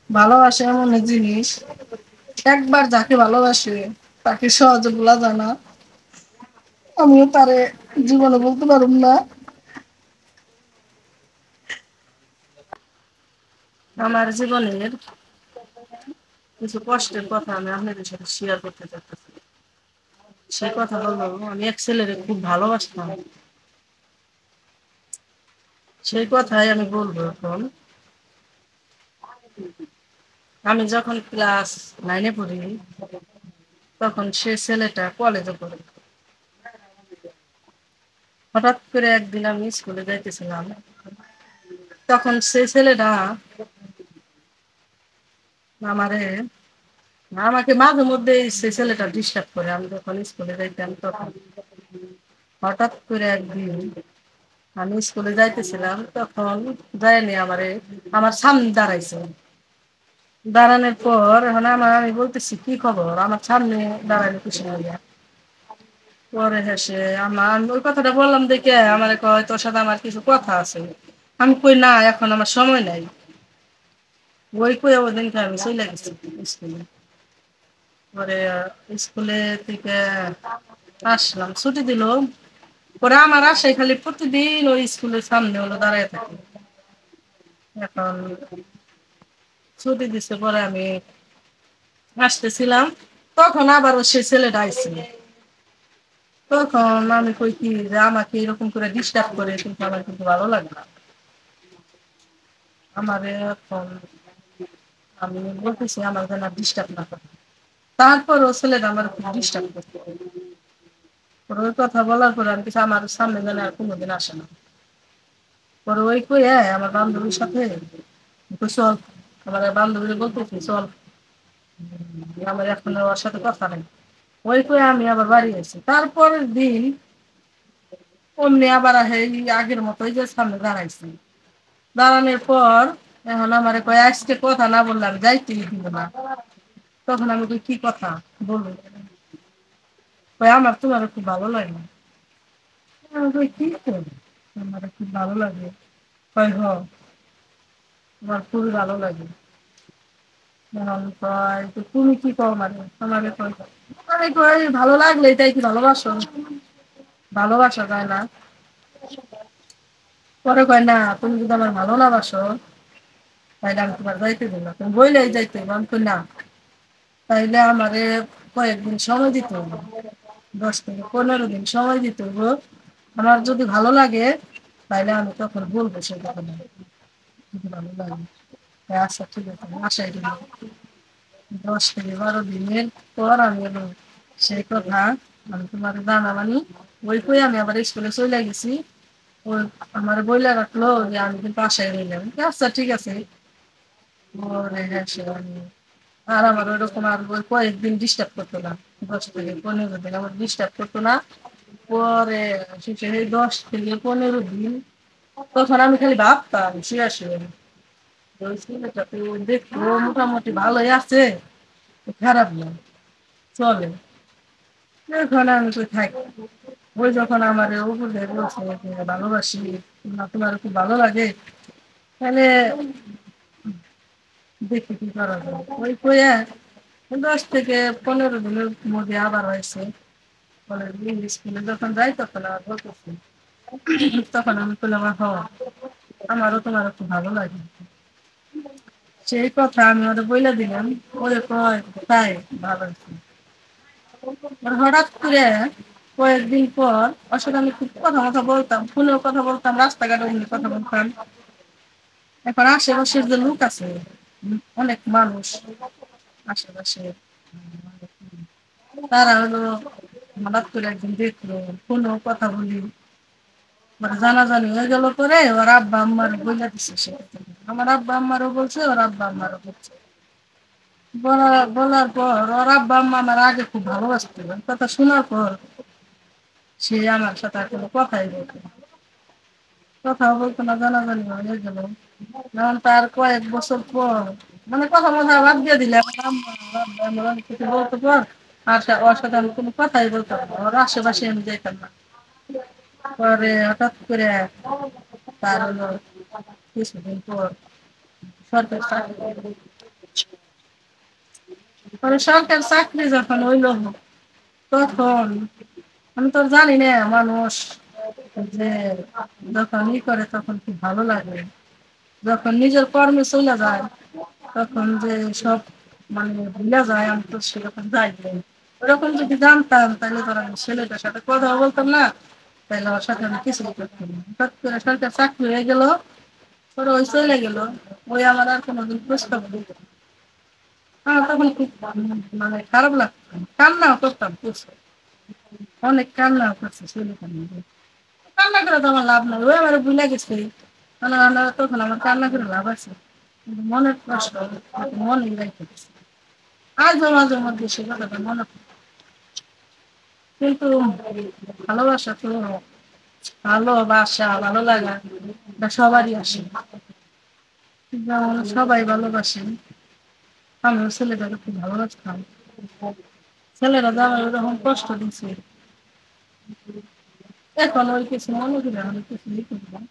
ভালোবাসা এমন এক জিনিস, একবার যাকে ভালোবাসে তাকে সহজে ভোলা যায় না। আমিও তারে জীবনে বলতে পারুম না। আমার জীবনের কিছু কষ্টের কথা আমি আপনাদের সাথে শেয়ার করতে চাচ্ছি। সেই কথা হলো, আমি এক ছেলেরে খুব ভালোবাসতাম। সেই কথাই আমি বলবো এখন। আমি যখন ক্লাস 9-এ পড়ি, তখন সে ছেলেটা কলেজে পড়ে। হঠাৎ করে একদিন আমি স্কুলে যাইতেছিলাম, তখন সে ছেলেটা আমারে আমাকে মাঝে মধ্যে সে ছেলেটা ডিস্টার্ব করে। আমি যখন স্কুলে যাইতাম, তখন হঠাৎ করে একদিন আমি স্কুলে যাইতেছিলাম, তখন যায়নি আমারে আমার সামনে দাঁড়াইছে। দাঁড়ানোর পর এখন আমি বলতেছি, কি খবর? আমার সামনে দাঁড়াইলো কিছু বলিয়া। পরে হেসে আমি ওই কথাটা বললাম দেখে আমার কয়, তোর সাথে আমার কিছু কথা আছে। আমি কই, না, এখন আমার সময় নাই। ওই কই ওই দিনকে আমি চলে গেছি স্কুলে। পরে স্কুলে থেকে আসলাম, ছুটি দিল। পরে আমার আশায় খালি প্রতিদিন ওই স্কুলের সামনে হলো দাঁড়ায় থাকি। এখন ছুটি দিছে, পরে আমি আসতেছিলাম, তখন আবারও সে ছেলেটা আইছিল। তখন আমি কই কি, যে আমাকে এরকম করে ডিস্টার্ব করে কিন্তু আমার কিন্তু ভালো লাগে না। আমারে এখন আমি বলতেছি আমার যেন ডিস্টার্ব না করে। তারপরও ছেলেটা আমার খুব ডিস্টার্ব করতে। পরে ওই কথা বলার পরে আমি কিছু আমার সামনে যেন আর কোনোদিন আসে না। পরে ওই কই আমার বান্ধবীর সাথে কই, চল। আমার বান্ধবীর বলতেছি, চল, আমার এখন ওর সাথে কথা নেই। ওই কই আমি আবার বাড়ি আছি। তারপরের দিন অমনি আবার এই আগের মতোই যে সামনে দাঁড়াইছি। দাঁড়ানোর পর এখন আমার কয়, আজকে কথা না বললাম যাইতেই দিব না। তখন আমি কই, কি কথা বলবো? কয়, আমার তোমার খুব ভালো লাগে না। আমি কই, কি করবো? আমার খুব ভালো লাগে। কয়, তোমার খুবই ভালো লাগে। এখন কয়, তো তুমি কি কও? মানে তোমাকে কয়, আমি কই, ভালো লাগলে এটাই কি ভালোবাসো? ভালোবাসা যায় না। পরে কয়, না, তুমি যদি আমার ভালো না বাসো, তাইলে আমি তোমার যাইতে দিব না, তুমি বইলেই যাইতে হইবো। আমি কই, না, তাইলে আমারে কয়েকদিন সময় দিতে হবে, 10 থেকে 15 দিন সময় দিতে হবে। আমার যদি ভালো লাগে, তাইলে আমি তখন বলবো সে কথা না। যদি ভালো লাগে, আচ্ছা ঠিক আছে, আশাই দিন। 10 থেকে 12 দিনের পর আমি এলো সেই কথা আমি তোমার জানাবানি। ওই কই আমি আবার স্কুলে চলে গেছি। ওই আমার বইলা রাখলো যে আমি কিন্তু আশায় রইলাম। আচ্ছা ঠিক আছে। পরে হ্যাঁ, আর আমার ওরকম আর ওই কয়েকদিন ডিস্টার্ব করতো না। 10 থেকে 15 দিন আমার ডিস্টার্ব করতো না। পরে শেষে এই 10 থেকে 15 দিন, তখন আমি খালি ভাবতাম শুয়ে শুয়ে, ওই ছেলেটা তো দেখতো মোটামুটি ভালোই আছে, খারাপ না, চলে। এখন আমি তো থাকি। ওই যখন আমার উপর দিয়ে বলছে যে ভালোবাসি, না তোমার খুব ভালো লাগে, তাহলে দেখি কি করা যায়। ওই কইয়া 10 থেকে 15 দিনের মধ্যে আবার হয়েছে। বলে স্কুলে যখন যাই তখন আর বলতেছি, তখন আমি বললাম, আমারও তোমার খুব ভালো লাগে। সেই কথা আমি ওরা বইলা দিলাম। ওরে কয়, তাই ভালো হয়েছে। হঠাৎ করে কয়েকদিন পর ওর সাথে আমি খুব কথা বলতাম, ফোনেও কথা বলতাম, রাস্তাঘাটে এমনি কথা বলতাম। এখন আশেপাশের যে লোক আছে, অনেক মানুষ আশেপাশে, তারা হলো হঠাৎ করে একদিন দেখলো, ফোনেও কথা বলি, মানে জানাজানি হয়ে গেল। পরে ওর আব্বা আম্মার বইলা দিচ্ছে সে কথা। আমার আব্বা আম্মারও বলছে, ওর আব্বা আম্মারও বলছে। বলার পর ওর আব্বা আম্মা আমার আগে খুব ভালোবাসতো। কথা শোনার পর সে আমার সাথে আর কোনো কথাই বলতো না। কথাও বলতো না, জানাজানি হয়ে গেল। যেমন তার কয়েক বছর পর, মানে কথা বলা বাদ দিয়ে দিলে, আমার আম্মা ওর আব্বা আমার অনেক কিছু বলতো পর, আর ওর সাথে আমি কোনো কথাই বলতাম না, ওর আশেপাশে আমি যেতাম না। পরে হঠাৎ করে তার হলো কিছুদিন পর সরকারি চাকরি পেলো। পরে সরকার চাকরি যখন হইল তখন আমি তো জানি না মানুষ যে যখন করে তখন কি ভালো লাগে, যখন নিজের কর্মে চলে যায় তখন যে সব মানে ভুলে যায়, আমি তো সেরকম যাই নাই। ওরকম যদি জানতাম তাহলে ধর আমি ছেলেটার সাথে কথা বলতাম না, তাহলে ওর সাথে আমি কিছুই করতাম না। হঠাৎ করে সরকার চাকরি হয়ে গেল, পরে ওই চলে গেল, ওই আমার আর কোনোদিন প্রস্তাব দিল না। আমার তখন খুব মানে খারাপ লাগতো, কান্নাও করতাম প্রচুর, অনেক কান্নাও করছে ছেলেটা নিয়ে। কান্না করে তো আমার লাভ নাই, ওই আমার ভুলে গেছে, মানে তখন আমার কান্না করে লাভ আছে, কিন্তু মনের কষ্ট মনে রাখতে গেছে। আজও মাঝে মধ্যে সে কথাটা মনে পড়ে। কিন্তু ভালোবাসা তো, ভালোবাসা ভালো লাগা এটা সবারই আসে, যেমন সবাই ভালোবাসেন। আমিও ছেলেটাকে খুব ভালোবাসতাম, ছেলেরা যে আমার ওরকম কষ্ট দিচ্ছে এখন ওই কিছু মনে করি, আমি কিছু লিখে দিলাম।